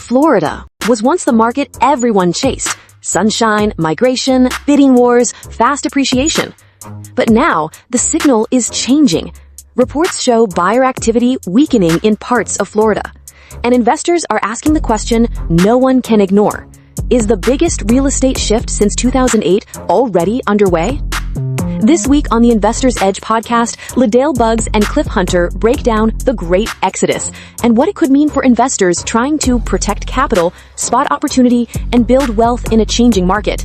Florida was once the market everyone chased. Sunshine, migration, bidding wars, fast appreciation. But now, the signal is changing. Reports show buyer activity weakening in parts of Florida. And investors are asking the question no one can ignore. Is the biggest real estate shift since 2008 already underway? This week on the Investor's Edge podcast, Liddell Buggs and Cliff Hunter break down the Great Exodus and what it could mean for investors trying to protect capital, spot opportunity, and build wealth in a changing market.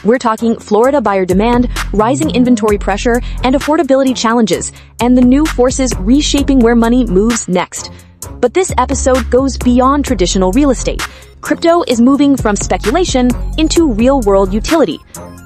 We're talking Florida buyer demand, rising inventory pressure, and affordability challenges, and the new forces reshaping where money moves next. But this episode goes beyond traditional real estate. Crypto is moving from speculation into real-world utility.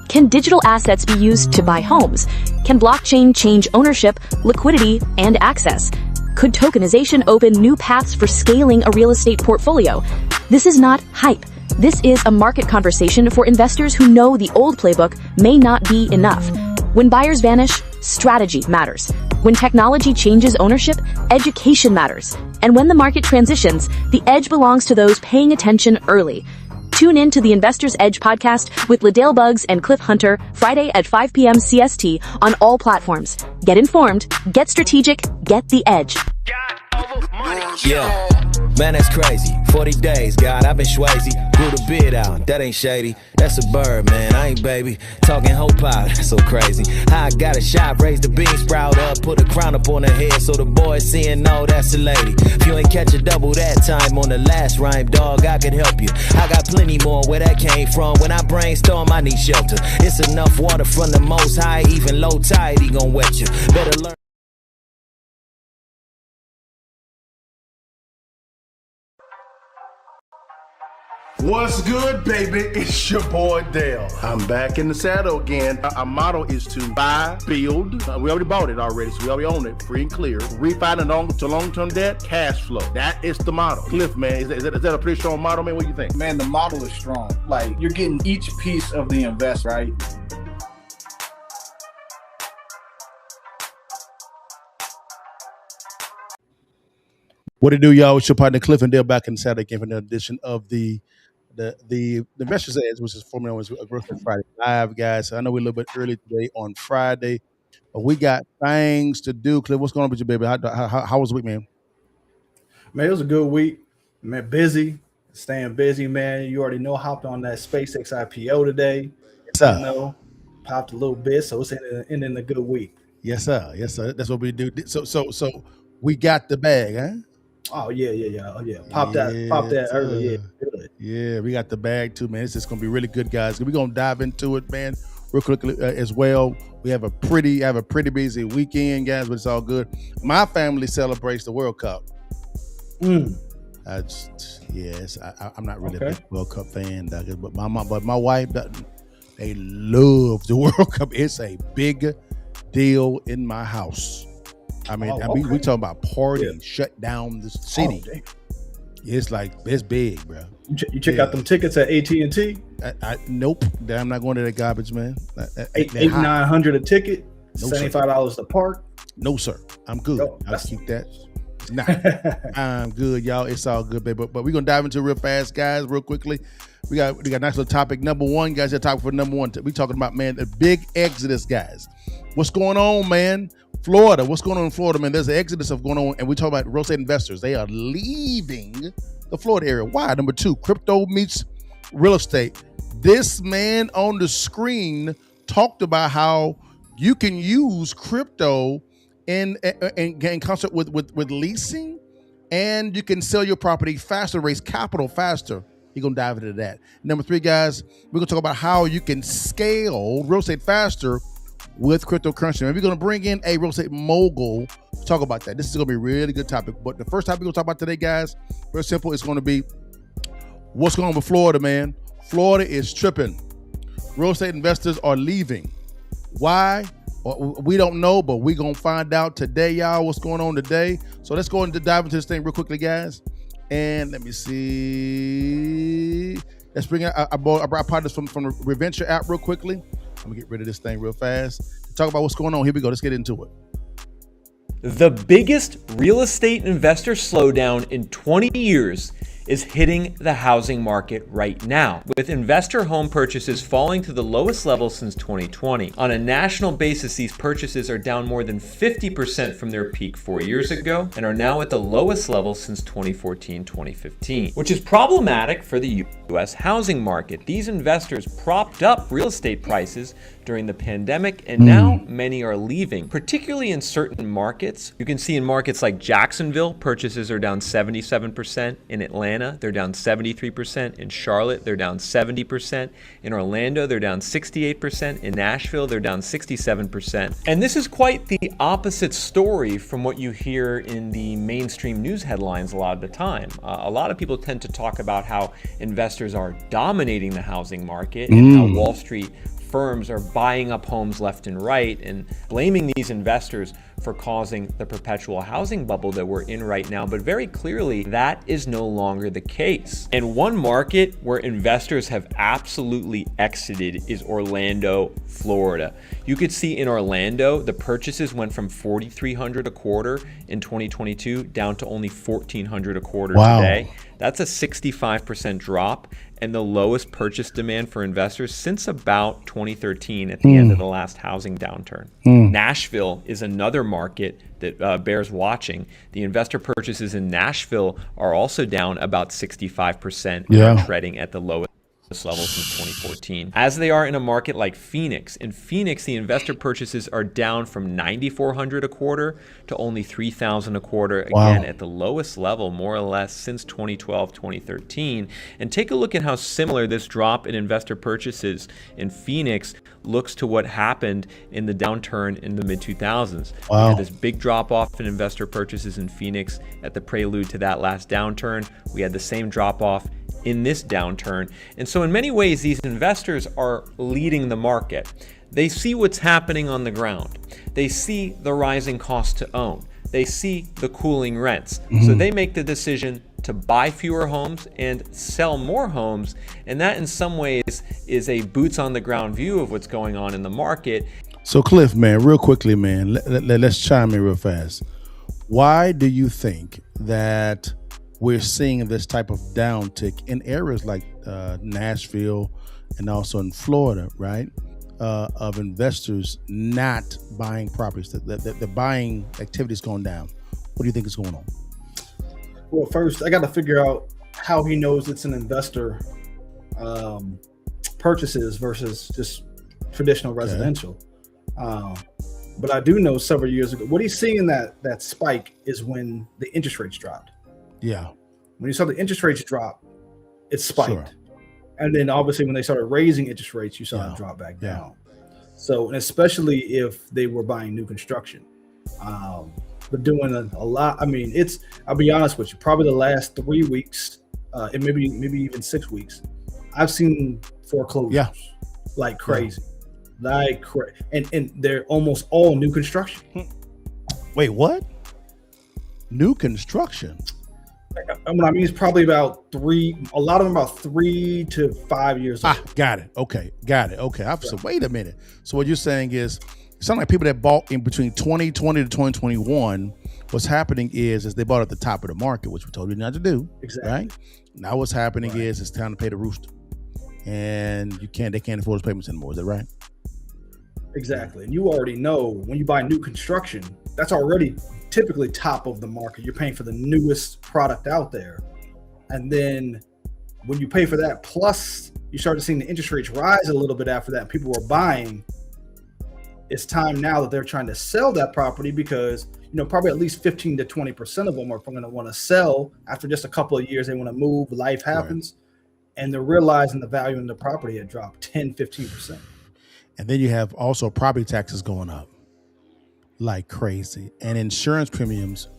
Can digital assets be used to buy homes? Can blockchain change ownership, liquidity, and access? Could tokenization open new paths for scaling a real estate portfolio? This is not hype. This is a market conversation for investors who know the old playbook may not be enough. When buyers vanish, strategy matters. When technology changes ownership, education matters. And when the market transitions, the edge belongs to those paying attention early. Tune in to the Investor's Edge podcast with Liddell Buggs and Cliff Hunter, Friday at 5 p.m. CST on all platforms. Get informed, get strategic, get the edge. Yeah, man, that's crazy. 40 days, God, I've been Swayze. Grew the beard out, that ain't shady. That's a bird, man, I ain't baby. Talking whole pie, that's so crazy. How I got a shot, raise the bean sprout up, put a crown up on her head so the boys seeing, no, that's a lady. If you ain't catch a double that time on the last rhyme, dog, I could help you. I got plenty more where that came from. When I brainstorm, I need shelter. It's enough water from the most high, even low tide, he gon' wet you. Better learn. What's good, baby? It's your boy Dale. I'm back in the saddle again. Our motto is to buy, build. We already bought it already, so we already own it, free and clear. Refinance to long-term debt, cash flow. That is the motto. Cliff, man, is that a pretty strong motto, man? What do you think? Man, the model is strong. Like, you're getting each piece of the invest, right? What it do, y'all? It's your partner Cliff and Dale back in the saddle again for another edition of the Investor's Edge, which is formerly known as Birthday Friday Live, guys. I know we're a little bit early today on Friday, but we got things to do. Cliff, what's going on with you, baby? How was the week, man? Man, it was a good week. Man, busy, staying busy, man. You already know, hopped on that SpaceX IPO today. Yes, sir. You know, popped a little bit, so it's ending a good week. Yes, sir. Yes, sir. That's what we do. So we got the bag, huh? Oh yeah. Pop that early. Yeah, good. Yeah, we got the bag too, man. It's just gonna be really good, guys. We're gonna dive into it, man, real quickly as well. We have a pretty busy weekend, guys, but it's all good. My family celebrates the World Cup. I'm not really a big World Cup fan, but my wife, they love the World Cup. It's a big deal in my house. I mean, we talking about party, shut down the city. It's big, bro. You check out them tickets at AT&T? Nope. I'm not going to that garbage, man. $800-900 a ticket, no, $75 to park. No, sir. I'm good. I'll keep that. Nah, I'm good, y'all. It's all good, baby. But we're gonna dive into it real fast, guys, real quickly. We got a nice little topic. Number one, guys. That topic for number one. We talking about, man, the big exodus, guys. What's going on, man? Florida. What's going on in Florida, man? There's an exodus of going on, and we talk about real estate investors. They are leaving the Florida area. Why? Number two, crypto meets real estate. This man on the screen talked about how you can use crypto in concert with leasing, and you can sell your property faster, raise capital faster. You're gonna dive into that. Number three, guys, we're gonna talk about how you can scale real estate faster with cryptocurrency. And we're gonna bring in a real estate mogul to talk about that. This is gonna be a really good topic. But the first topic we're gonna talk about today, guys, very simple. It's gonna be what's going on with Florida, man. Florida is tripping. Real estate investors are leaving. Why? We don't know, but we're going to find out today, y'all, what's going on today. So let's go and dive into this thing real quickly, guys. And let me see. Let's bring out, I brought partners from the Reventure app real quickly. I'm going to get rid of this thing real fast. Talk about what's going on. Here we go. Let's get into it. The biggest real estate investor slowdown in 20 years is hitting the housing market right now, with investor home purchases falling to the lowest level since 2020. On a national basis, these purchases are down more than 50% from their peak 4 years ago and are now at the lowest level since 2014-2015, which is problematic for the U.S. housing market. These investors propped up real estate prices during the pandemic, and now many are leaving, particularly in certain markets. You can see in markets like Jacksonville, purchases are down 77%. In Atlanta, they're down 73%. In Charlotte, they're down 70%. In Orlando, they're down 68%. In Nashville, they're down 67%. And this is quite the opposite story from what you hear in the mainstream news headlines a lot of the time. A lot of people tend to talk about how investors are dominating the housing market and how Wall Street firms are buying up homes left and right and blaming these investors for causing the perpetual housing bubble that we're in right now. But very clearly, that is no longer the case. And one market where investors have absolutely exited is Orlando, Florida. You could see in Orlando, the purchases went from $4,300 a quarter in 2022 down to only $1,400 a quarter today. That's a 65% drop and the lowest purchase demand for investors since about 2013 at the end of the last housing downturn. Nashville is another market that bears watching. The investor purchases in Nashville are also down about 65% and are trading at the lowest level since 2014, as they are in a market like Phoenix. In Phoenix, the investor purchases are down from $9,400 a quarter to only $3,000 a quarter, again at the lowest level more or less since 2012, 2013. And take a look at how similar this drop in investor purchases in Phoenix looks to what happened in the downturn in the mid-2000s. We had this big drop off in investor purchases in Phoenix at the prelude to that last downturn. We had the same drop off in this downturn. And so in many ways, these investors are leading the market. They see what's happening on the ground. They see the rising cost to own. They see the cooling rents. So they make the decision to buy fewer homes and sell more homes. And that in some ways is a boots on the ground view of what's going on in the market. So Cliff, man, real quickly, man, let's chime in real fast. Why do you think that we're seeing this type of downtick in areas like Nashville and also in Florida, right? Of investors not buying properties, the buying activity is going down. What do you think is going on? Well, first, I got to figure out how he knows it's an investor purchases versus just traditional residential. But I do know several years ago, what he's seeing that spike is when the interest rates dropped. Yeah. When you saw the interest rates drop, it spiked. Sure. And then obviously when they started raising interest rates, you saw it drop back down. So, and especially if they were buying new construction. But doing a lot, I mean, I'll be honest with you, probably the last 3 weeks, and maybe even 6 weeks, I've seen foreclosures like crazy. And they're almost all new construction. Wait, what? New construction? I mean, it's probably about a lot of them about 3 to 5 years old. Got it. Okay. So wait a minute. So what you're saying is, it sounds like people that bought in between 2020 to 2021, what's happening is they bought at the top of the market, which we told you not to do. Exactly. Right? Now what's happening is it's time to pay the rooster. And they can't afford those payments anymore. Is that right? Exactly. And you already know when you buy new construction, that's already typically top of the market. You're paying for the newest product out there. And then when you pay for that, plus you start to see the interest rates rise a little bit after that, people were buying. It's time now that they're trying to sell that property because, probably at least 15 to 20% of them are going to want to sell after just a couple of years. They want to move, life happens. Right. And they're realizing the value in the property had dropped 10, 15%. And then you have also property taxes going up like crazy and insurance premiums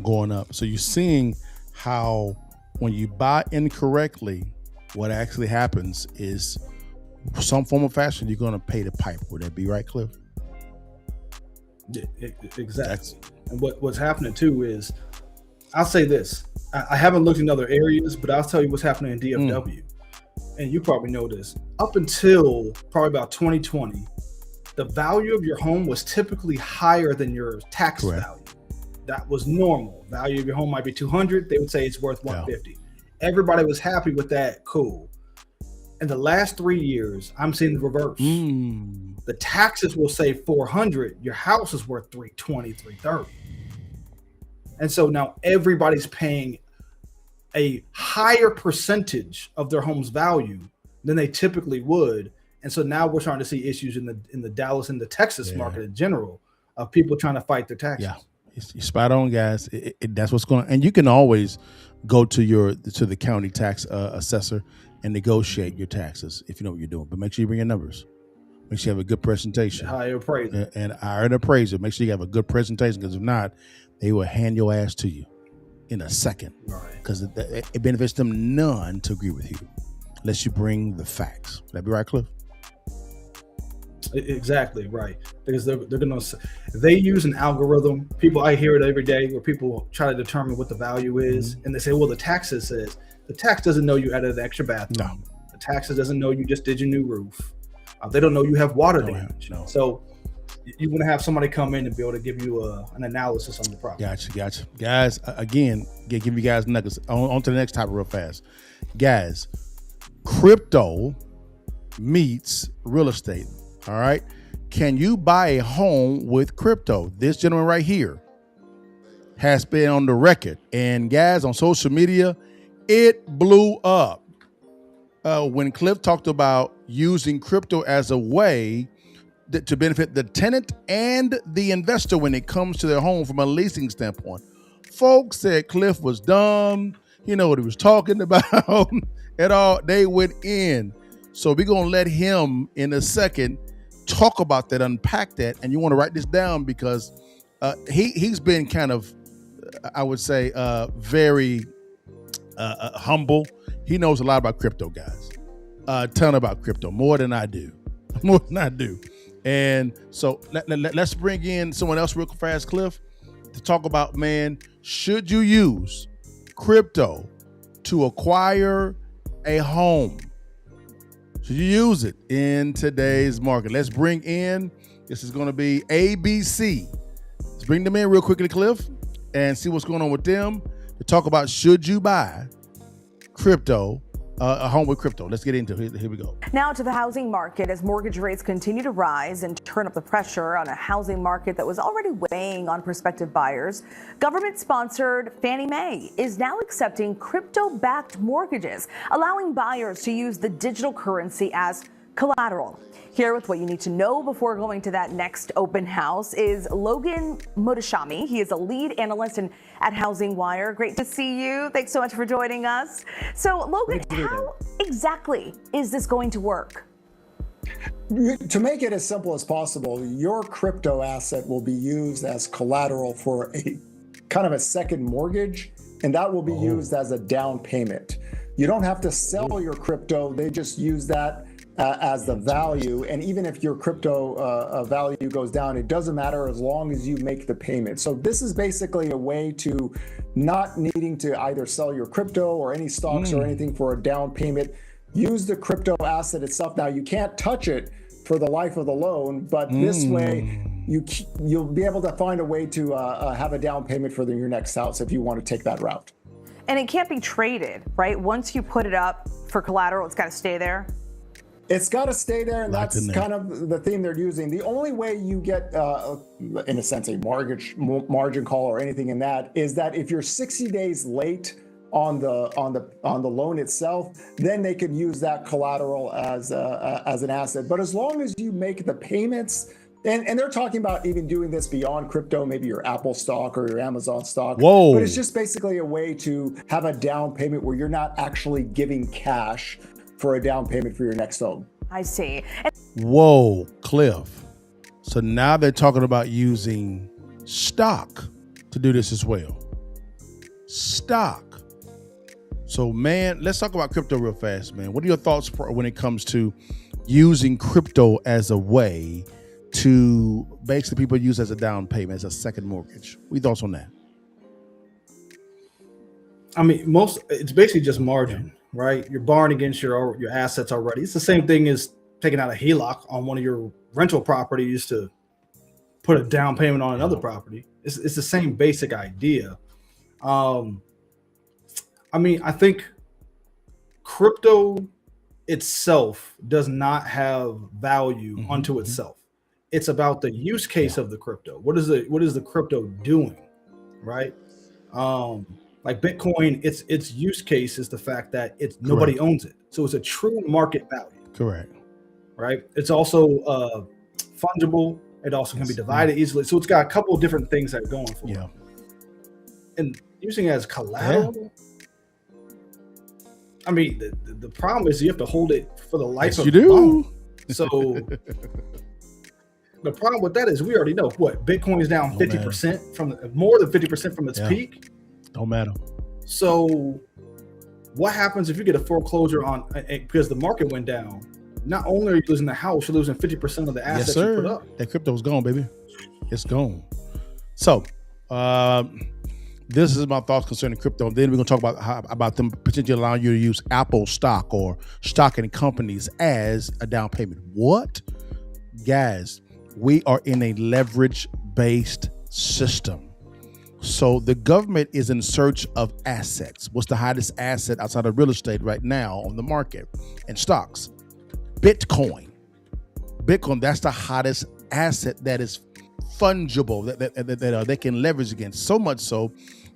going up. So you're seeing how when you buy incorrectly, what actually happens is some form of fashion, you're going to pay the piper. Would that be right, Cliff? Yeah, exactly. And what's happening too is, I'll say this, I haven't looked in other areas, but I'll tell you what's happening in DFW. And you probably know this. Up until probably about 2020, the value of your home was typically higher than your tax value. That was normal. Value of your home might be 200. They would say it's worth 150. everybody was happy with that. Cool. In the last 3 years, I'm seeing the reverse. The taxes will say 400. Your house is worth 320, 330. And so now everybody's paying a higher percentage of their home's value than they typically would. And so now we're starting to see issues in the Dallas and the Texas market in general of people trying to fight their taxes. Yeah, you're spot on, guys. That's what's going on. And you can always go to the county tax assessor and negotiate your taxes if you know what you're doing. But make sure you bring your numbers. Make sure you have a good presentation. Hire appraiser. And hire an appraiser. Make sure you have a good presentation, because if not, they will hand your ass to you in a second. Because it benefits them none to agree with you unless you bring the facts. Would that be right, Cliff? Exactly right, because they're gonna, they use an algorithm. I hear it every day where people try to determine what the value is, and they say, well, the taxes says. The tax doesn't know you added an extra bathroom. No. The taxes doesn't know you just did your new roof. They don't know you have water damage. No. So you want to have somebody come in and be able to give you an analysis on the property. Gotcha. Guys, again, give you guys nuggets. On to the next topic real fast. Guys, crypto meets real estate. All right. Can you buy a home with crypto? This gentleman right here has been on the record. And guys, on social media, it blew up when Cliff talked about using crypto as a way to benefit the tenant and the investor when it comes to their home from a leasing standpoint. Folks said Cliff was dumb. You know what he was talking about at all. They went in. So we're going to let him in a second talk about that, unpack that. And you want to write this down because he's been kind of, I would say, very humble. He knows a lot about crypto, guys. A ton about crypto, more than I do. And so let's bring in someone else real fast, Cliff, to talk about, man, should you use crypto to acquire a home? Should you use it in today's market? Let's bring in, this is going to be ABC. Let's bring them in real quickly, Cliff, and see what's going on with them to talk about, should you buy crypto, a home with crypto? Let's get into it. Here we go. Now to the housing market as mortgage rates continue to rise and turn up the pressure on a housing market that was already weighing on prospective buyers. Government-sponsored Fannie Mae is now accepting crypto-backed mortgages, allowing buyers to use the digital currency as collateral. Here with what you need to know before going to that next open house is Logan Mohtashami. He is a lead analyst at Housing Wire. Great to see you. Thanks so much for joining us. So Logan, how exactly is this going to work? To make it as simple as possible, your crypto asset will be used as collateral for a kind of a second mortgage, and that will be used as a down payment. You don't have to sell your crypto. They just use that as the value. And even if your crypto value goes down, it doesn't matter as long as you make the payment. So this is basically a way to not needing to either sell your crypto or any stocks or anything for a down payment. Use the crypto asset itself. Now, you can't touch it for the life of the loan, but this way you'll be able to find a way to have a down payment for your next house if you want to take that route. And it can't be traded, right? Once you put it up for collateral, it's got to stay there. It's got to stay there, and that's kind of the theme they're using. The only way you get, in a sense, a margin call or anything in that is that if you're 60 days late on the loan itself, then they could use that collateral as an asset. But as long as you make the payments, and they're talking about even doing this beyond crypto, maybe your Apple stock or your Amazon stock. Whoa! But it's just basically a way to have a down payment where you're not actually giving cash for a down payment for your next home. I see. Whoa, Cliff. So now they're talking about using stock to do this as well. Stock. So, man, let's talk about crypto real fast, man. What are your thoughts when it comes to using crypto as a way to basically people use as a down payment, as a second mortgage? What are your thoughts on that? I mean, it's basically just margin. Right? You're borrowing against your assets already. It's the same thing as taking out a HELOC on one of your rental properties to put a down payment on another property. It's the same basic idea. I mean, I think crypto itself does not have value unto itself. It's about the use case of the crypto. What is the crypto doing, right? Like Bitcoin, its use case is the fact that nobody owns it, so it's a true market value. Correct. Right. It's also fungible. It also can be divided easily. So it's got a couple of different things that are going for it. And using it as collateral. I mean, the problem is you have to hold it for the life of the loan. So the problem with that is we already know what Bitcoin is down 50% from more than 50% from its peak. Don't matter. So what happens if you get a foreclosure on because the market went down? Not only are you losing the house, you're losing 50% of the assets you put up. That crypto's gone, baby. It's gone. So this is my thoughts concerning crypto. Then we're going to talk about them potentially allowing you to use Apple stock or stock in companies as a down payment. What? Guys, we are in a leverage-based system. So the government is in search of assets. What's the hottest asset outside of real estate right now on the market and stocks? Bitcoin. That's the hottest asset that is fungible that they can leverage against. So much so,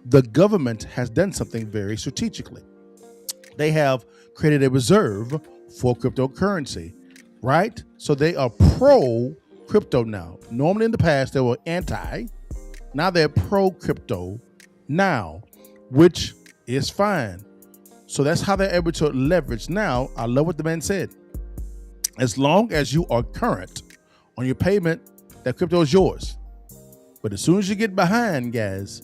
the government has done something very strategically. They have created a reserve for cryptocurrency, right? So they are pro crypto now. Normally in the past, they were anti. Now they're pro crypto now, which is fine. So that's how they're able to leverage. Now, I love what the man said. As long as you are current on your payment, that crypto is yours. But as soon as you get behind, guys,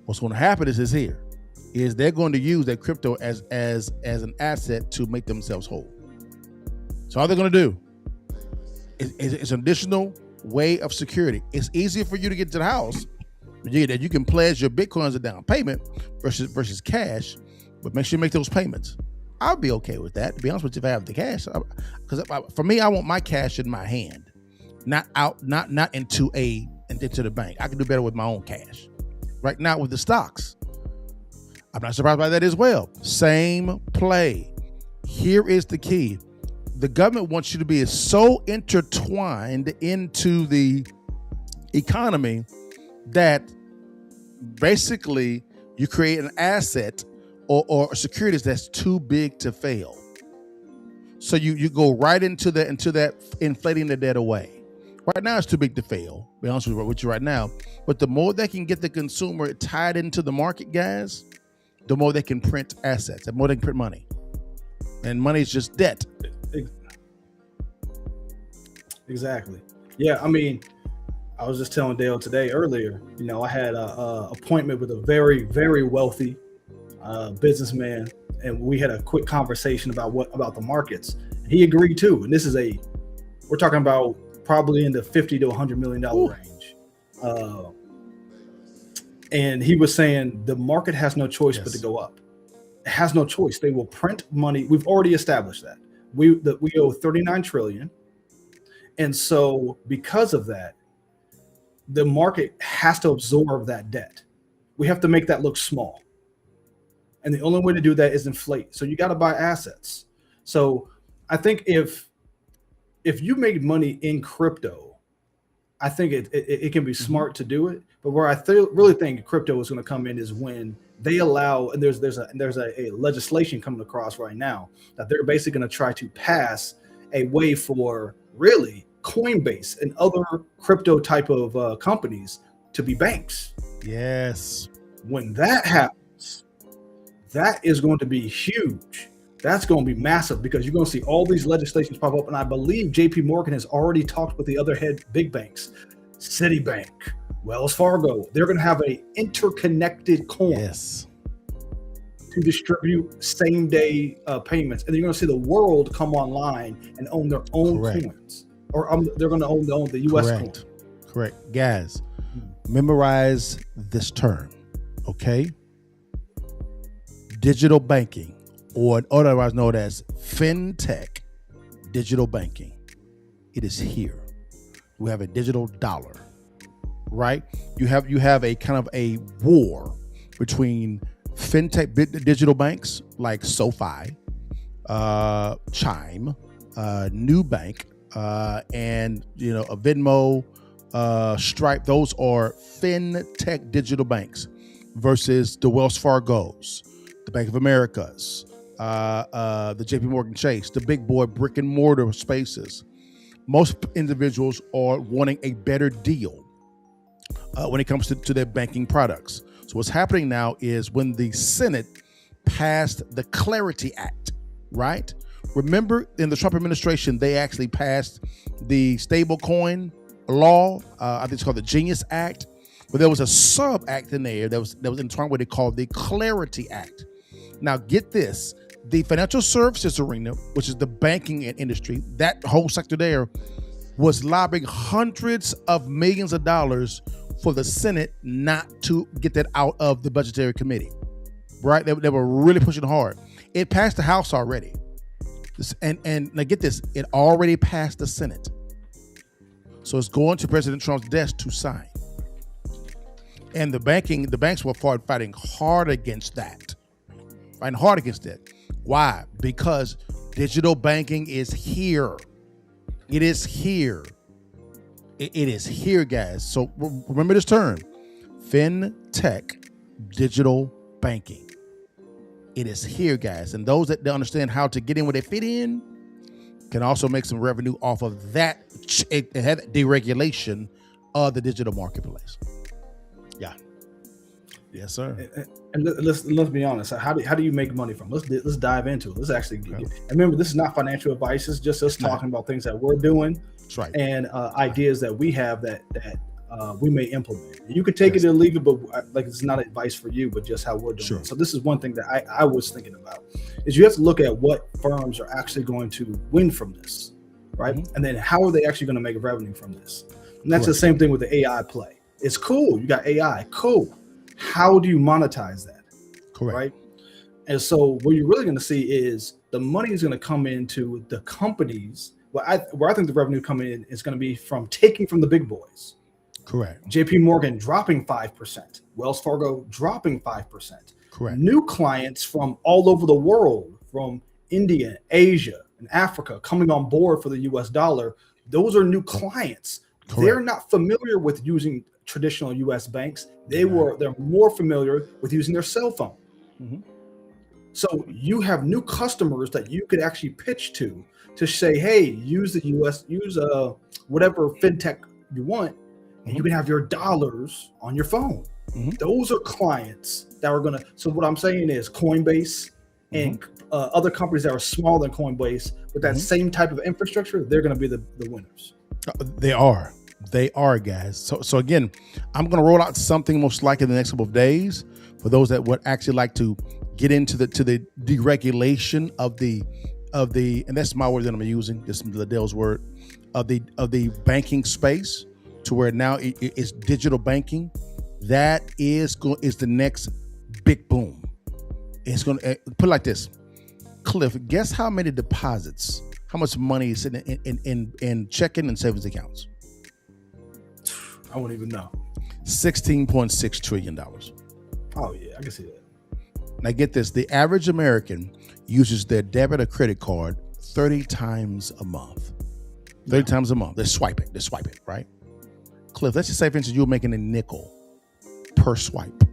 what's going to happen is they're going to use that crypto as an asset to make themselves whole. So all they're going to do is an additional way of security. It's easier for you to get to the house that you can pledge your Bitcoin as a down payment versus cash, but make sure you make those payments. I'll be okay with that, to be honest with you, if I have the cash. Because for me, I want my cash in my hand, not into the bank. I can do better with my own cash. Right now with the stocks, I'm not surprised by that as well. Same play. Here is the key. The government wants you to be so intertwined into the economy that basically you create an asset or securities that's too big to fail. So you go right into that inflating the debt away. Right now it's too big to fail, be honest with you right now. But the more they can get the consumer tied into the market, guys, the more they can print assets, the more they can print money. And money is just debt. Exactly. Yeah, I mean, I was just telling Dale today earlier, I had a appointment with a very, very wealthy businessman, and we had a quick conversation about the markets. And he agreed too. And we're talking about probably in the $50 to $100 million range. And he was saying the market has no choice but to go up. It has no choice. They will print money. We've already established that. We owe $39 trillion. And so because of that, the market has to absorb that debt. We have to make that look small. And the only way to do that is inflate. So you got to buy assets. So I think if you make money in crypto, I think it can be smart to do it. But where I really think crypto is going to come in is when they allow, and there's a legislation coming across right now that they're basically going to try to pass a way for really Coinbase and other crypto type of companies to be banks. Yes. When that happens, that is going to be huge. That's going to be massive because you're going to see all these legislations pop up. And I believe JP Morgan has already talked with the other big banks, Citibank, Wells Fargo. They're going to have a interconnected coin to distribute same day payments. And you're going to see the world come online and own their own coins. Or they're going to own the U.S. coin. Correct. Guys, memorize this term, okay? Digital banking, or otherwise known as fintech, digital banking. It is here. We have a digital dollar, right? You have a kind of a war between fintech digital banks like SoFi Chime, Nubank, and a Venmo, Stripe. Those are fintech digital banks versus the Wells Fargo's, the Bank of America's, the JP Morgan Chase, the big boy brick and mortar spaces. Most individuals are wanting a better deal when it comes to their banking products. So what's happening now is when the Senate passed the Clarity Act, right? Remember, in the Trump administration, they actually passed the stablecoin law. I think it's called the Genius Act. But there was a sub act in there that was entwined with what they called the Clarity Act. Now, get this: the financial services arena, which is the banking industry, that whole sector there, was lobbying hundreds of millions of dollars for the Senate not to get that out of the Budgetary Committee. Right? They were really pushing hard. It passed the House already. And now get this, it already passed the Senate. So it's going to President Trump's desk to sign. And the banks were fighting hard against that. Fighting hard against that. Why? Because digital banking is here. It is here. It is here, guys. So remember this term, fintech digital banking. It is here, guys. And those that don't understand how to get in where they fit in can also make some revenue off of that. It had deregulation of the digital marketplace. Yeah. Yes, sir. And let's be honest. How do you make money from? Let's dive into it. Let's actually get. And remember, this is not financial advice. It's just us talking about things that we're doing. That's right. And ideas that we have that we may implement. You could take it and leave it, but like it's not advice for you, but just how we're doing. Sure. So this is one thing that I was thinking about is you have to look at what firms are actually going to win from this, right? Mm-hmm. And then how are they actually going to make revenue from this? And that's the same thing with the AI play. It's cool. You got AI. Cool. How do you monetize that? Correct. Right. And so what you're really going to see is the money is going to come into the companies. Where I think the revenue coming in is going to be from taking from the big boys. Correct. JP Morgan dropping 5%, Wells Fargo dropping 5%. Correct. New clients from all over the world, from India, Asia, and Africa coming on board for the US dollar. Those are new clients. Correct. They're not familiar with using traditional US banks. They're more familiar with using their cell phone. Mm-hmm. So you have new customers that you could actually pitch to say, hey, use the US, use whatever fintech you want, and you can have your dollars on your phone. Mm-hmm. Those are clients that are going to. So what I'm saying is Coinbase and other companies that are smaller than Coinbase with that same type of infrastructure, they're going to be the winners. They are, guys. So again, I'm going to roll out something most likely in the next couple of days for those that would actually like to get into the deregulation of the, and that's my word that I'm using, this is Liddell's word, of the banking space, to where now it's digital banking. That is the next big boom. It's going to put it like this. Cliff, guess how many deposits, how much money is sitting in checking and savings accounts? I won't even know. $16.6 trillion. Oh yeah, I can see that. Now get this, the average American uses their debit or credit card 30 times a month. 30 times a month. They swipe it, right? Cliff, let's just say, for instance, you're making a nickel per swipe,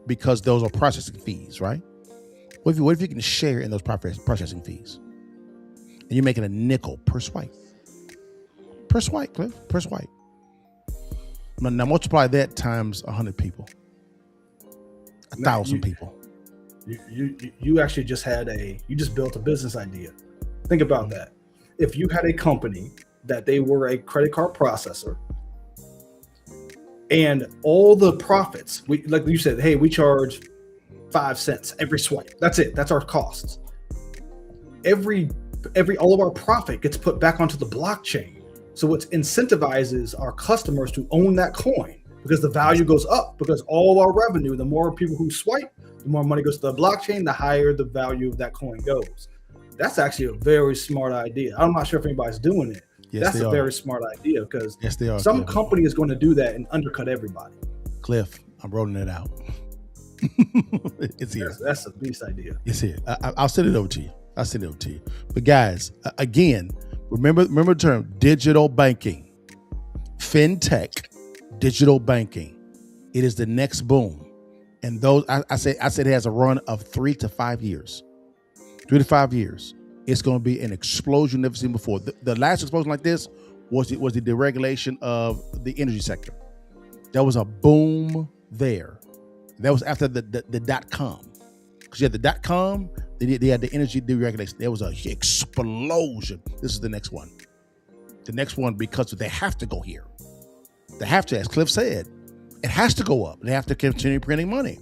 because those are processing fees, right? What if you can share in those processing fees? And you're making a nickel per swipe. Cliff, per swipe. Now multiply that times 100 people, 1,000 people. You actually just built a business idea. Think about that. If you had a company that they were a credit card processor, and all the profits, like you said, hey, we charge 5 cents every swipe. That's it. That's our costs. All of our profit gets put back onto the blockchain. So it incentivizes our customers to own that coin, because the value goes up, because all our revenue, the more people who swipe, the more money goes to the blockchain, the higher the value of that coin goes. That's actually a very smart idea. I'm not sure if anybody's doing it. Yes, that's a very smart idea, because yes, they are. Some company is going to do that and undercut everybody. Cliff, I'm rolling it out. It's here. That's a beast idea. It's here. I'll send it over to you. But guys, again, remember the term digital banking, fintech, digital banking. It is the next boom. And those, I said it has a run of 3 to 5 years. 3 to 5 years. It's going to be an explosion never seen before. The last explosion like this was the deregulation of the energy sector. There was a boom there. That was after the .com. Because you had the .com, they had the energy deregulation. There was a explosion. This is the next one. The next one, because they have to go here. They have to, as Cliff said, it has to go up. They have to continue printing money.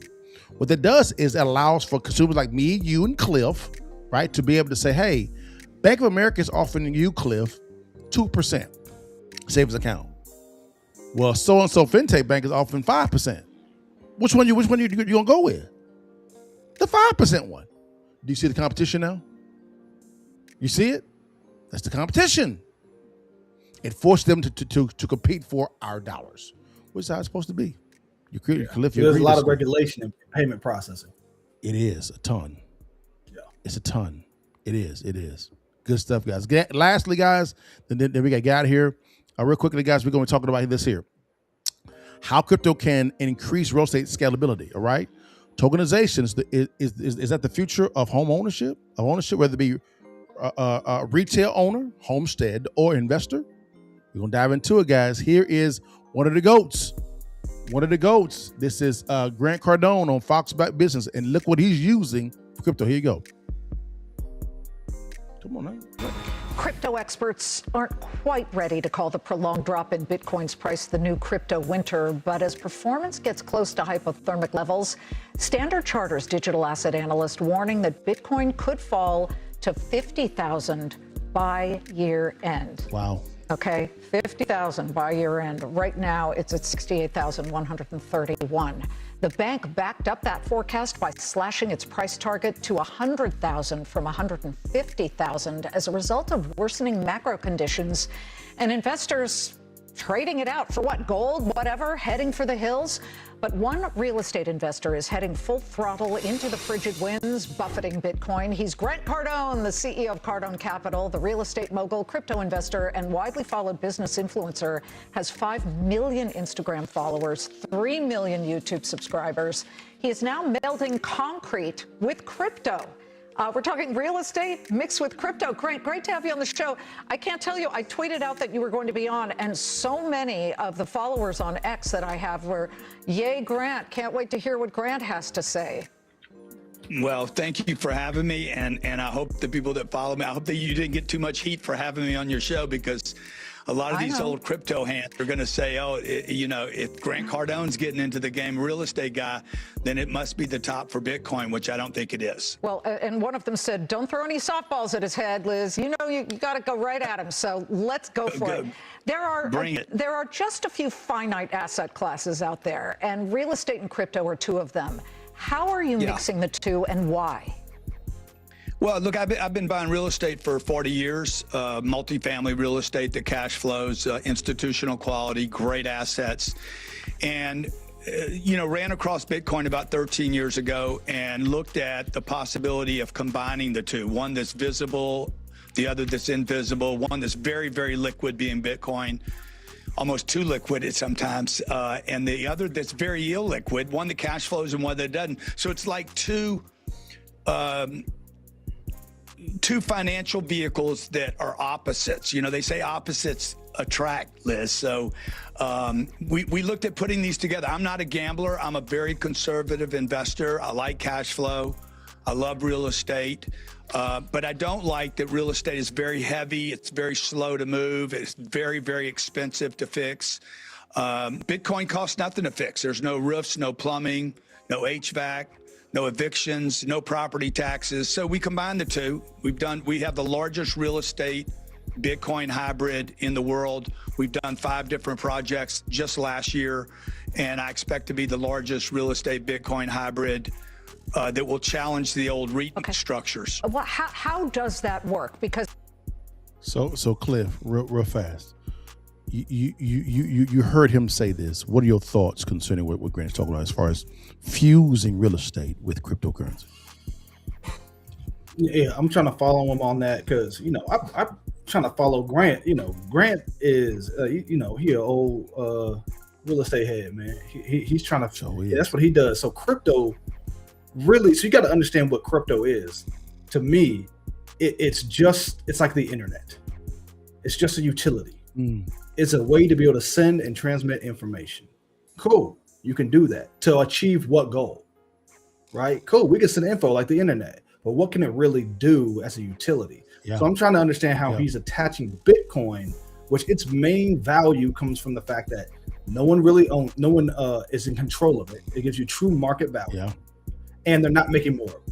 What that does is it allows for consumers like me, you, and Cliff, right, to be able to say, hey, Bank of America is offering you, Cliff, 2% savings account. Well, so-and-so fintech bank is offering 5%. Which one you gonna go with? The 5% one. Do you see the competition now? You see it? That's the competition. It forced them to compete for our dollars. Which is how it's supposed to be. There's a lot of regulation in payment processing. It is a ton. Yeah, it's a ton. It is. Good stuff, guys. Lastly, guys, then we got to get out of here. Real quickly, guys, we're going to be talking about this here. How crypto can increase real estate scalability, all right? Tokenizations, is that the future of home ownership? Whether it be a retail owner, homestead, or investor? We're going to dive into it, guys. Here is one of the GOATs. This is Grant Cardone on Fox Business, and look what he's using for crypto. Here you go. Come on, man. Crypto experts aren't quite ready to call the prolonged drop in Bitcoin's price the new crypto winter, but as performance gets close to hypothermic levels, Standard Chartered's digital asset analyst warning that Bitcoin could fall to 50,000 by year end. Wow. Okay, 50,000 by year end. Right now, it's at 68,131. The bank backed up that forecast by slashing its price target to 100,000 from 150,000 as a result of worsening macro conditions and investors trading it out for what, gold, whatever, heading for the hills. But one real estate investor is heading full throttle into the frigid winds, buffeting Bitcoin. He's Grant Cardone, the CEO of Cardone Capital, the real estate mogul, crypto investor, and widely followed business influencer, has 5 million Instagram followers, 3 million YouTube subscribers. He is now melding concrete with crypto. We're talking real estate mixed with crypto. Great to have you on the show. I can't tell you, I tweeted out that you were going to be on, and so many of the followers on X that I have were, yay, Grant. Can't wait to hear what Grant has to say. Well, thank you for having me, and I hope the people that follow me, I hope that you didn't get too much heat for having me on your show, because a lot of these old crypto hands are going to say, if Grant Cardone's getting into the game, real estate guy, then it must be the top for Bitcoin, which I don't think it is. Well, and one of them said, don't throw any softballs at his head, Liz. You got to go right at him. So let's go for it. There are just a few finite asset classes out there, and real estate and crypto are two of them. How are you mixing the two, and why? Well, look, I've been buying real estate for 40 years, multifamily real estate that cash flows, institutional quality, great assets, and ran across Bitcoin about 13 years ago and looked at the possibility of combining the two, one that's visible, the other that's invisible, one that's very, very liquid, being Bitcoin, almost too liquid at sometimes, and the other that's very illiquid, one that cash flows and one that doesn't. So it's like two financial vehicles that are opposites. They say opposites attract, Liz. So we looked at putting these together. I'm not a gambler. I'm a very conservative investor. I like cash flow. I love real estate. But I don't like that real estate is very heavy. It's very slow to move. It's very, very expensive to fix. Bitcoin costs nothing to fix. There's no roofs, no plumbing, no HVAC. No evictions, no property taxes. So we combine the two. We have the largest real estate Bitcoin hybrid in the world. We've done 5 different projects just last year, and I expect to be the largest real estate Bitcoin hybrid that will challenge the old REIT structures. Well, how does that work? Because so Cliff, real fast. you heard him say this. What are your thoughts concerning what Grant's talking about as far as fusing real estate with cryptocurrency? Yeah, I'm trying to follow him on that because I'm trying to follow Grant. Grant is he an old real estate head, man. He's trying to. Yeah, that's what he does. So crypto, really. So you got to understand what crypto is. To me, it's like the internet. It's just a utility. It's a way to be able to send and transmit information. Cool. You can do that to achieve what goal? Right? Cool. We can send info like the internet, but what can it really do as a utility? Yeah. So I'm trying to understand how he's attaching Bitcoin, which its main value comes from the fact that no one is in control of it. It gives you true market value, and they're not making more.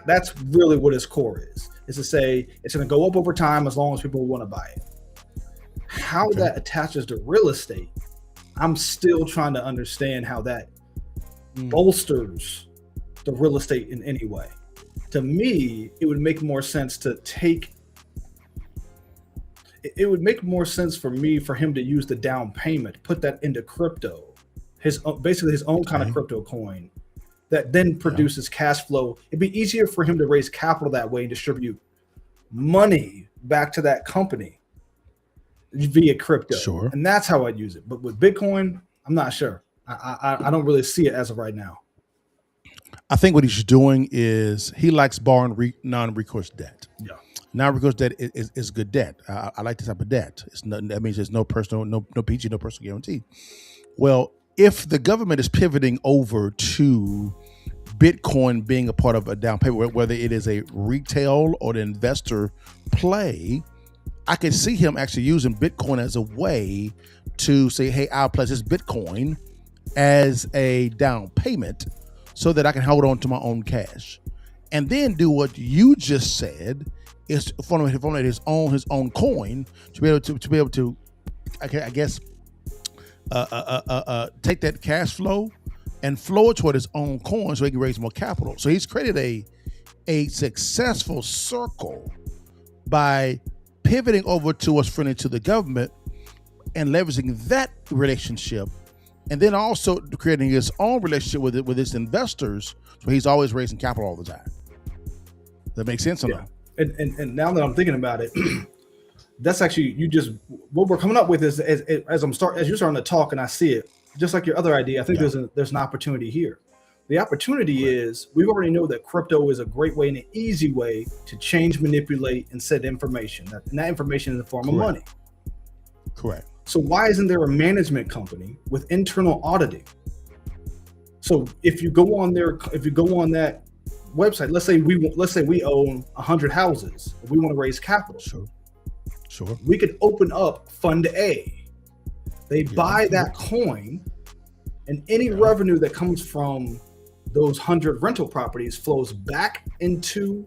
That's really what its core is to say it's going to go up over time as long as people want to buy it. How that attaches to real estate, I'm still trying to understand how that bolsters the real estate in any way. To me, it would make more sense for him to use the down payment, put that into crypto, basically his own kind of crypto coin that then produces cash flow. It'd be easier for him to raise capital that way and distribute money back to that company via crypto. Sure. And that's how I'd use it. But with Bitcoin, I'm not sure. I don't really see it as of right now. I think what he's doing is he likes borrowing non-recourse debt. Yeah. Non-recourse debt is good debt. I like this type of debt. That means there's no personal, no PG, no personal guarantee. Well, if the government is pivoting over to Bitcoin being a part of a down payment, whether it is a retail or an investor play, I can see him actually using Bitcoin as a way to say, hey, I'll pledge this Bitcoin as a down payment so that I can hold on to my own cash. And then do what you just said is formulate his own coin to be able to I guess take that cash flow and flow it toward his own coin so he can raise more capital. So he's created a successful circle by pivoting over to what's friendly to the government and leveraging that relationship, and then also creating his own relationship with his investors. So he's always raising capital all the time. Does that make sense or not? And now that I'm thinking about it, that's actually what we're coming up with is as you're starting to talk and I see it, just like your other idea, I think there's an opportunity here. The opportunity is we already know that crypto is a great way and an easy way to change, manipulate, and set information. And that information is in the form of money. Correct. So why isn't there a management company with internal auditing? So if you go on that website, let's say we own 100 houses, we want to raise capital. Sure. We could open up Fund A. They buy that coin, and any revenue that comes from those 100 rental properties flows back into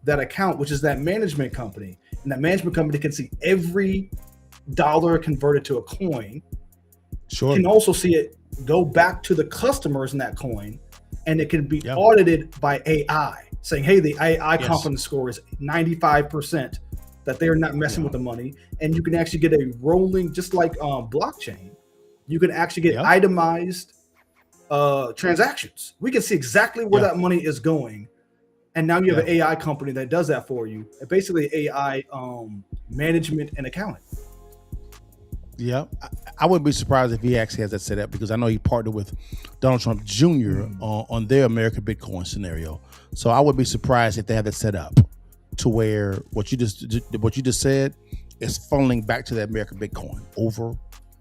that account, which is that management company. And that management company can see every dollar converted to a coin. Sure. You can also see it go back to the customers in that coin, and it can be audited by AI, saying, hey, the AI confidence score is 95%, that they're not messing with the money. And you can actually get a rolling, just like blockchain, you can actually get itemized transactions. We can see exactly where that money is going. And now you have an AI company that does that for you. Basically AI management and accounting. Yeah, I wouldn't be surprised if he actually has that set up, because I know he partnered with Donald Trump Jr. On their American Bitcoin scenario. So I would be surprised if they have that set up to where what you just said is funneling back to the American Bitcoin over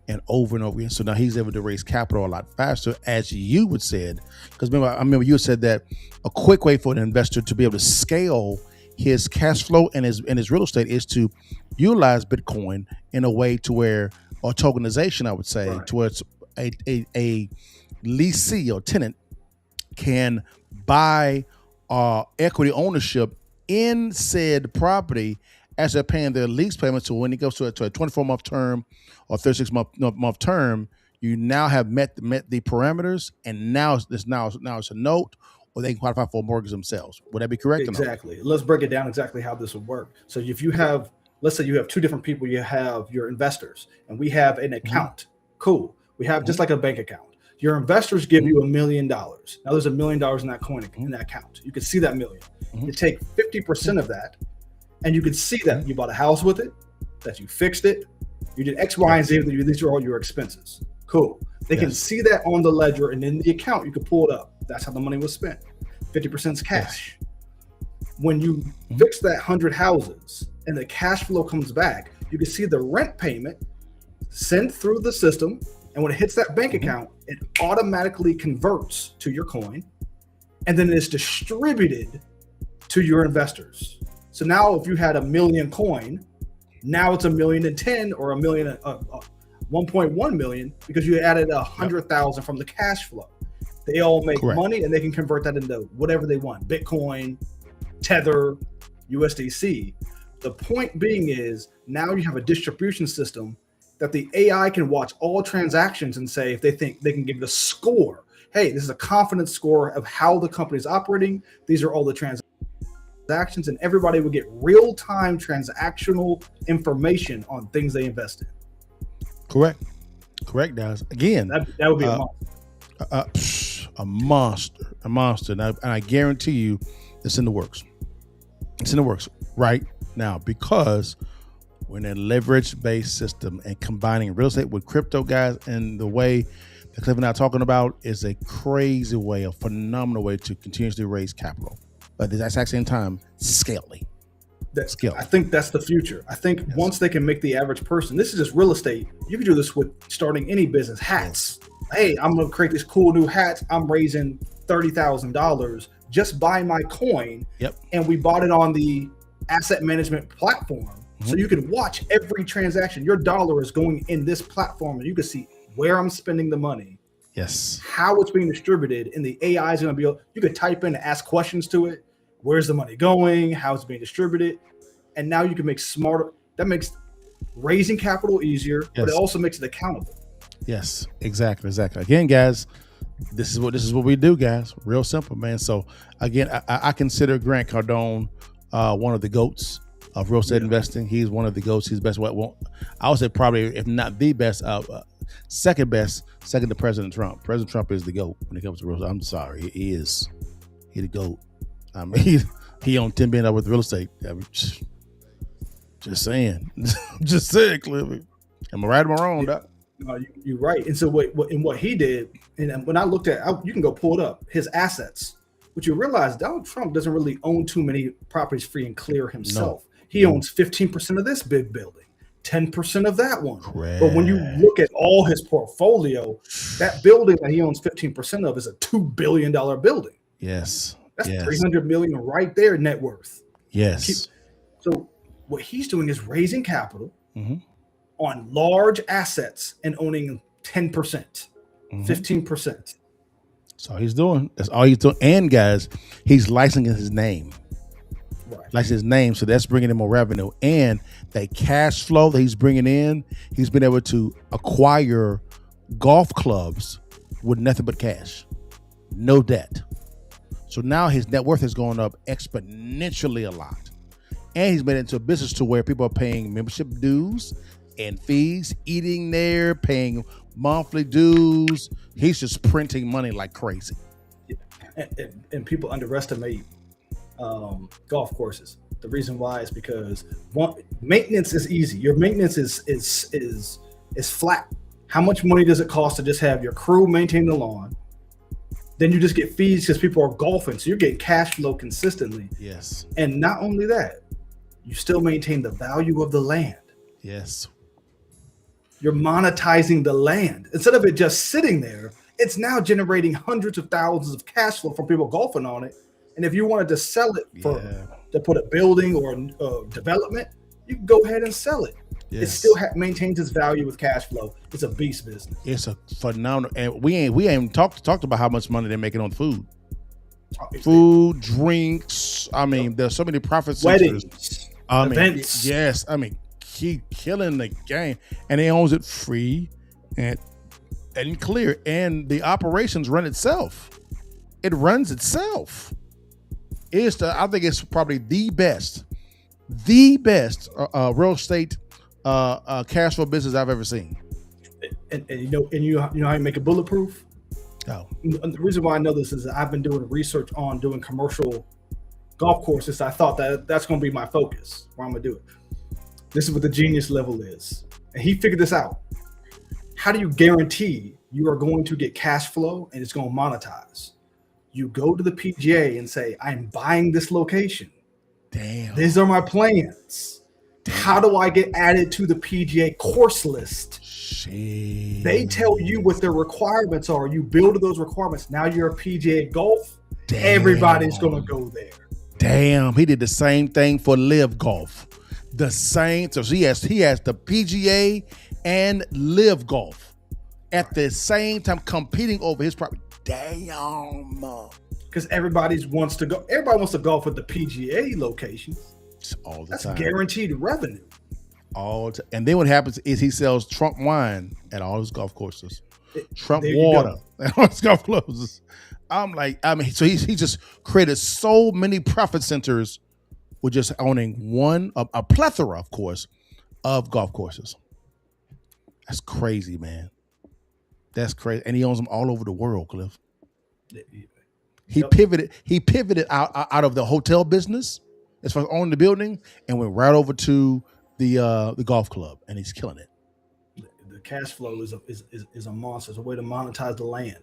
and over and over again. So now he's able to raise capital a lot faster, as you would said. Because I remember you said that a quick way for an investor to be able to scale his cash flow and his real estate is to utilize Bitcoin in a way to where, or tokenization, I would say, to where it's a leasee or tenant can buy equity ownership in said property as they're paying their lease payments. So when it goes to a 24-month term or 36-month term, you now have met the parameters, and now it's a note, or they can qualify for a mortgage themselves. Would that be correct? Exactly. Let's break it down exactly how this would work. So if you have let's say you have two different people. You have your investors, and we have an account. Cool. We have just like a bank account. Your investors give you $1 million. Now there's $1 million in that coin in that account. You can see that million. You take 50% of that, and you can see that you bought a house with it, that you fixed it, you did X, Y, and Z. These are all your expenses. Cool. They can see that on the ledger, and in the account, you can pull it up. That's how the money was spent. 50% is cash. When you fix that 100 houses and the cash flow comes back, you can see the rent payment sent through the system. And when it hits that bank account, it automatically converts to your coin, and then it's distributed to your investors. So now if you had 1 million coin, now it's 1,010,000 or 1.1 million, because you added 100,000 from the cash flow. They all make money, and they can convert that into whatever they want: Bitcoin, Tether, USDC. The point being is now you have a distribution system that the AI can watch all transactions and say, if they think they can give it a score, hey, this is a confidence score of how the company is operating. These are all the transactions, and everybody will get real-time transactional information on things they invest in. Correct, guys. Again, that would be a monster. And I guarantee you, it's in the works. It's in the works right now, because we're in a leverage-based system, and combining real estate with crypto, guys, and the way that Cliff and I are talking about is a crazy way, a phenomenal way to continuously raise capital. But at the exact same time, scaling. I think that's the future. I think once they can make the average person, this is just real estate. You can do this with starting any business. Hats. Hey, I'm going to create these cool new hats. I'm raising $30,000. Just buy my coin. And we bought it on the asset management platform. So you can watch every transaction. Your dollar is going in this platform, and you can see where I'm spending the money. Yes. How it's being distributed, and the AI is going to be able, you could type in and ask questions to it. Where's the money going? How it's being distributed? And now you can make smarter. That makes raising capital easier, but it also makes it accountable. Yes, exactly. Again, guys, this is what we do, guys. Real simple, man. So again, I consider Grant Cardone one of the GOATs of real estate investing. He's one of the GOATs. He's best. Well, I would say probably, if not the best, second to President Trump. President Trump is the GOAT when it comes to real estate. I'm sorry, he is. He the GOAT. I mean, he owned $10 billion worth of real estate. I mean, just saying, Cliffy. Am I right or am I wrong, Doc? No, you're right. And so what he did, and when I looked at, you can go pull it up, his assets, but you realize Donald Trump doesn't really own too many properties free and clear himself. He owns 15% of this big building, 10% of that one. Correct. But when you look at all his portfolio, that building that he owns 15% of is a $2 billion building. Yes. That's $300 million right there net worth. Yes. So what he's doing is raising capital on large assets and owning 10%, 15%. That's all he's doing. That's all he's doing. And guys, he's licensing his name. Right. Like his name, so that's bringing in more revenue, and that cash flow that he's bringing in, he's been able to acquire golf clubs with nothing but cash, no debt. So now his net worth is going up exponentially a lot, and he's made it into a business to where people are paying membership dues and fees, eating there, paying monthly dues. He's just printing money like crazy. And people underestimate golf courses. The reason why is because maintenance is easy. Your maintenance is flat. How much money does it cost to just have your crew maintain the lawn? Then you just get fees because people are golfing, so you're getting cash flow consistently. Yes. And not only that, you still maintain the value of the land. Yes. You're monetizing the land. Instead of it just sitting there, it's now generating hundreds of thousands of cash flow from people golfing on it. And if you wanted to sell it to put a building or a development, you can go ahead and sell it. Yes. It still maintains its value with cash flow. It's a beast business. It's a phenomenal, and we ain't talked about how much money they're making on food, drinks. I mean, there's so many profit centers. Weddings, events. Yes, I mean, keep killing the game, and he owns it free and clear, and the operations run itself. It runs itself. I think it's probably the best the best real estate cash flow business I've ever seen. And you know how you make it bulletproof? Oh. The reason why I know this is that I've been doing research on doing commercial golf courses. I thought that's going to be my focus, where I'm going to do it. This is what the genius level is. And he figured this out. How do you guarantee you are going to get cash flow and it's going to monetize? You go to the PGA and say, I'm buying this location. Damn. These are my plans. Damn. How do I get added to the PGA course list? Shit. They tell you what their requirements are. You build those requirements. Now you're a PGA Golf. Damn. Everybody's going to go there. Damn. He did the same thing for Live Golf. The same. So he has the PGA and Live Golf at the same time competing over his property. Damn. Because everybody wants to golf at the PGA locations. All the That's time. Guaranteed revenue. And then what happens is he sells Trump wine at all his golf courses. Trump water at all his golf courses. So he just created so many profit centers with just owning a plethora, of course, of golf courses. That's crazy, man. That's crazy. And he owns them all over the world, Cliff. He pivoted out of the hotel business as far as owning the building and went right over to the golf club, and he's killing it. The cash flow is a monster. It's a way to monetize the land.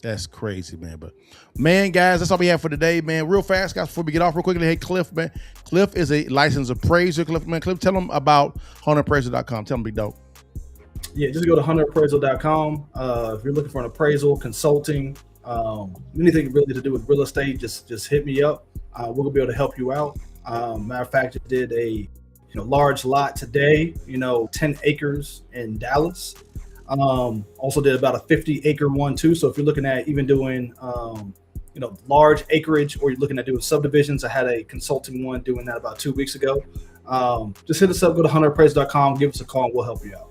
That's crazy, man. But man, guys, that's all we have for today, man. Real fast, guys, before we get off real quickly. Hey, Cliff, man. Cliff is a licensed appraiser. Cliff, tell them about HunterAppraiser.com. Tell them, big dope. Yeah, just go to HunterAppraiser.com. If you're looking for an appraisal, consulting, anything really to do with real estate, just hit me up. We're gonna be able to help you out. Matter of fact, I did a large lot today. 10 acres in Dallas. Also did about a 50-acre one too. So if you're looking at even doing large acreage, or you're looking at doing subdivisions, I had a consulting one doing that about 2 weeks ago. Just hit us up. Go to HunterAppraiser.com. Give us a call, and we'll help you out.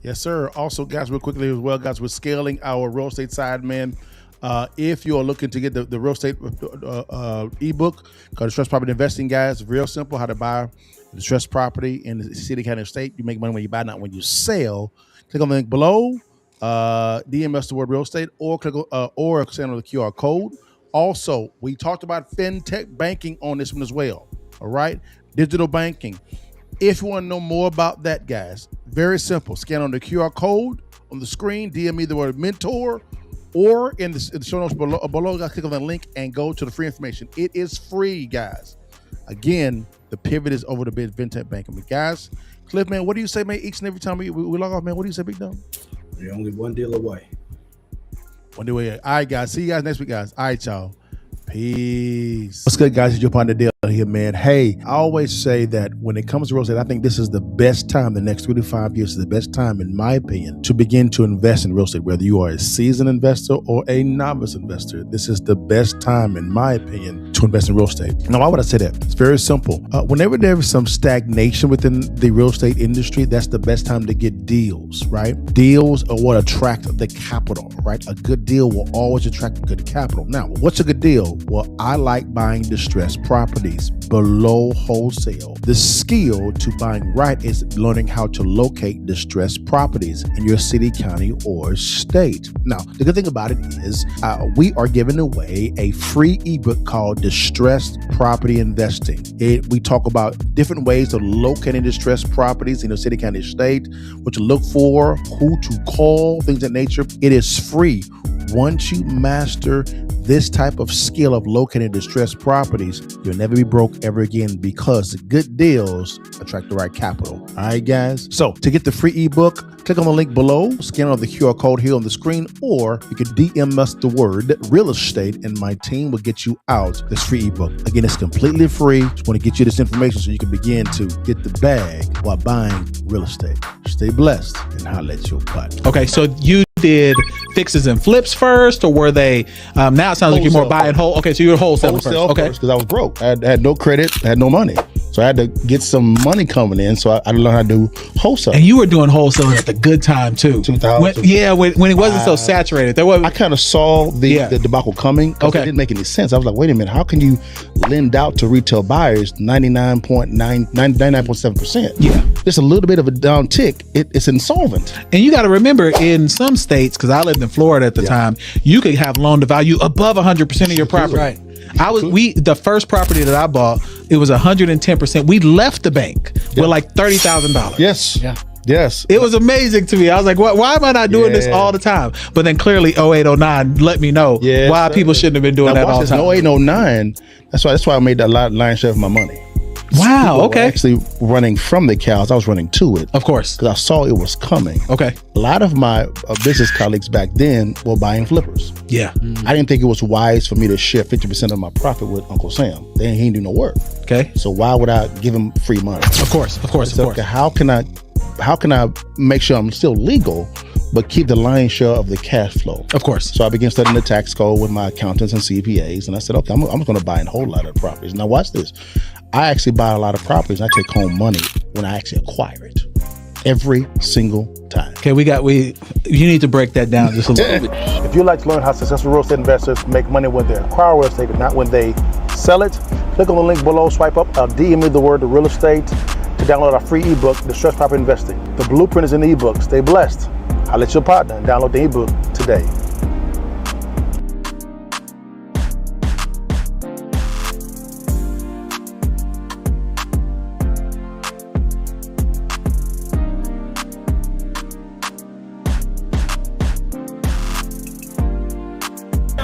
Yes, sir. Also, guys, real quickly as well, guys, we're scaling our real estate side, man. If you're looking to get the real estate ebook called Distressed Property Investing, guys, real simple, how to buy a distressed property in the city, county, or state. You make money when you buy, not when you sell. Click on the link below, DM us the word real estate, or click or send on the QR code. Also, we talked about fintech banking on this one as well. All right, digital banking. If you want to know more about that, guys, very simple. Scan on the QR code on the screen, DM me the word mentor, or in the show notes below, guys, click on the link and go to the free information. It is free, guys. Again, the pivot is over to fintech banking. But guys, Cliff, man, what do you say, man, each and every time we log off, man? What do you say, big dog? You're only one deal away. One deal away. All right, guys. See you guys next week, guys. All right, y'all. Peace. What's good, guys? It's your partner Dale here, man. Hey, I always say that when it comes to real estate, I think this is the best time. The next 3 to 5 years is the best time, in my opinion, to begin to invest in real estate. Whether you are a seasoned investor or a novice investor, this is the best time, in my opinion, to invest in real estate. Now, why would I say that? It's very simple. Whenever there is some stagnation within the real estate industry, that's the best time to get deals, right? Deals are what attract the capital, right? A good deal will always attract good capital. Now, what's a good deal? Well, I like buying distressed properties below wholesale. The skill to buying right is learning how to locate distressed properties in your city, county, or state. Now, the good thing about it is we are giving away a free ebook called Distressed Property Investing. We talk about different ways of locating distressed properties in your city, county, state, what to look for, who to call, things of that nature. It is free. Once you master this type of skill of locating distressed properties, you'll never be broke ever again, because the good deals attract the right capital. All right, guys. So to get the free ebook, click on the link below, scan on the QR code here on the screen, or you can DM us the word real estate, and my team will get you out this free ebook. Again, it's completely free. Just want to get you this information so you can begin to get the bag while buying real estate. Stay blessed and holla at your butt. Okay, so you did fixes and flips first, or were they now it sounds like you're more buy and hold? Okay, so you're wholesale first. Okay, because I was broke. I had no credit, I had no money. So I had to get some money coming in. So I learned how to do wholesale. And you were doing wholesaling at the good time too. 2000. When it wasn't so saturated. There was. I kind of saw the debacle coming. Okay. It didn't make any sense. I was like, wait a minute, how can you lend out to retail buyers 99.7%? Yeah. Just a little bit of a down tick, it's insolvent. And you got to remember, in some states, because I lived in Florida at the time, you could have loan to value above 100% of your property. Right. The first property that I bought, it was 110%. We left the bank with like $30,000. Yes. Yeah. Yes. It was amazing to me. I was like, why am I not doing this all the time? But then clearly 08, 09 let me know why people shouldn't have been doing that all the time. 08, 09, that's why I made that lion's share of my money. Wow. Okay. Actually running from the cows, I was running to it. Of course. Because I saw it was coming. Okay. A lot of my business colleagues back then were buying flippers. Yeah. I didn't think it was wise for me to share 50% of my profit with Uncle Sam. He didn't do no work. Okay. So why would I give him free money? Of course. Okay, how can I make sure I'm still legal, but keep the lion's share of the cash flow? Of course. So I began studying the tax code with my accountants and CPAs, and I said, okay, I'm going to buy a whole lot of properties. Now watch this. I actually buy a lot of properties, and I take home money when I actually acquire it. Every single time. Okay, you need to break that down just a little bit. If you'd like to learn how successful real estate investors make money when they acquire real estate and not when they sell it, click on the link below, swipe up, DM me the word real estate to download our free ebook, Distressed Property Investing. The blueprint is in the ebook. Stay blessed. I'll let your partner and download the ebook today.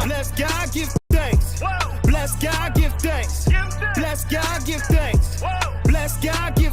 Bless God, give thanks. Bless God, give thanks. Bless God, give thanks. Bless God, give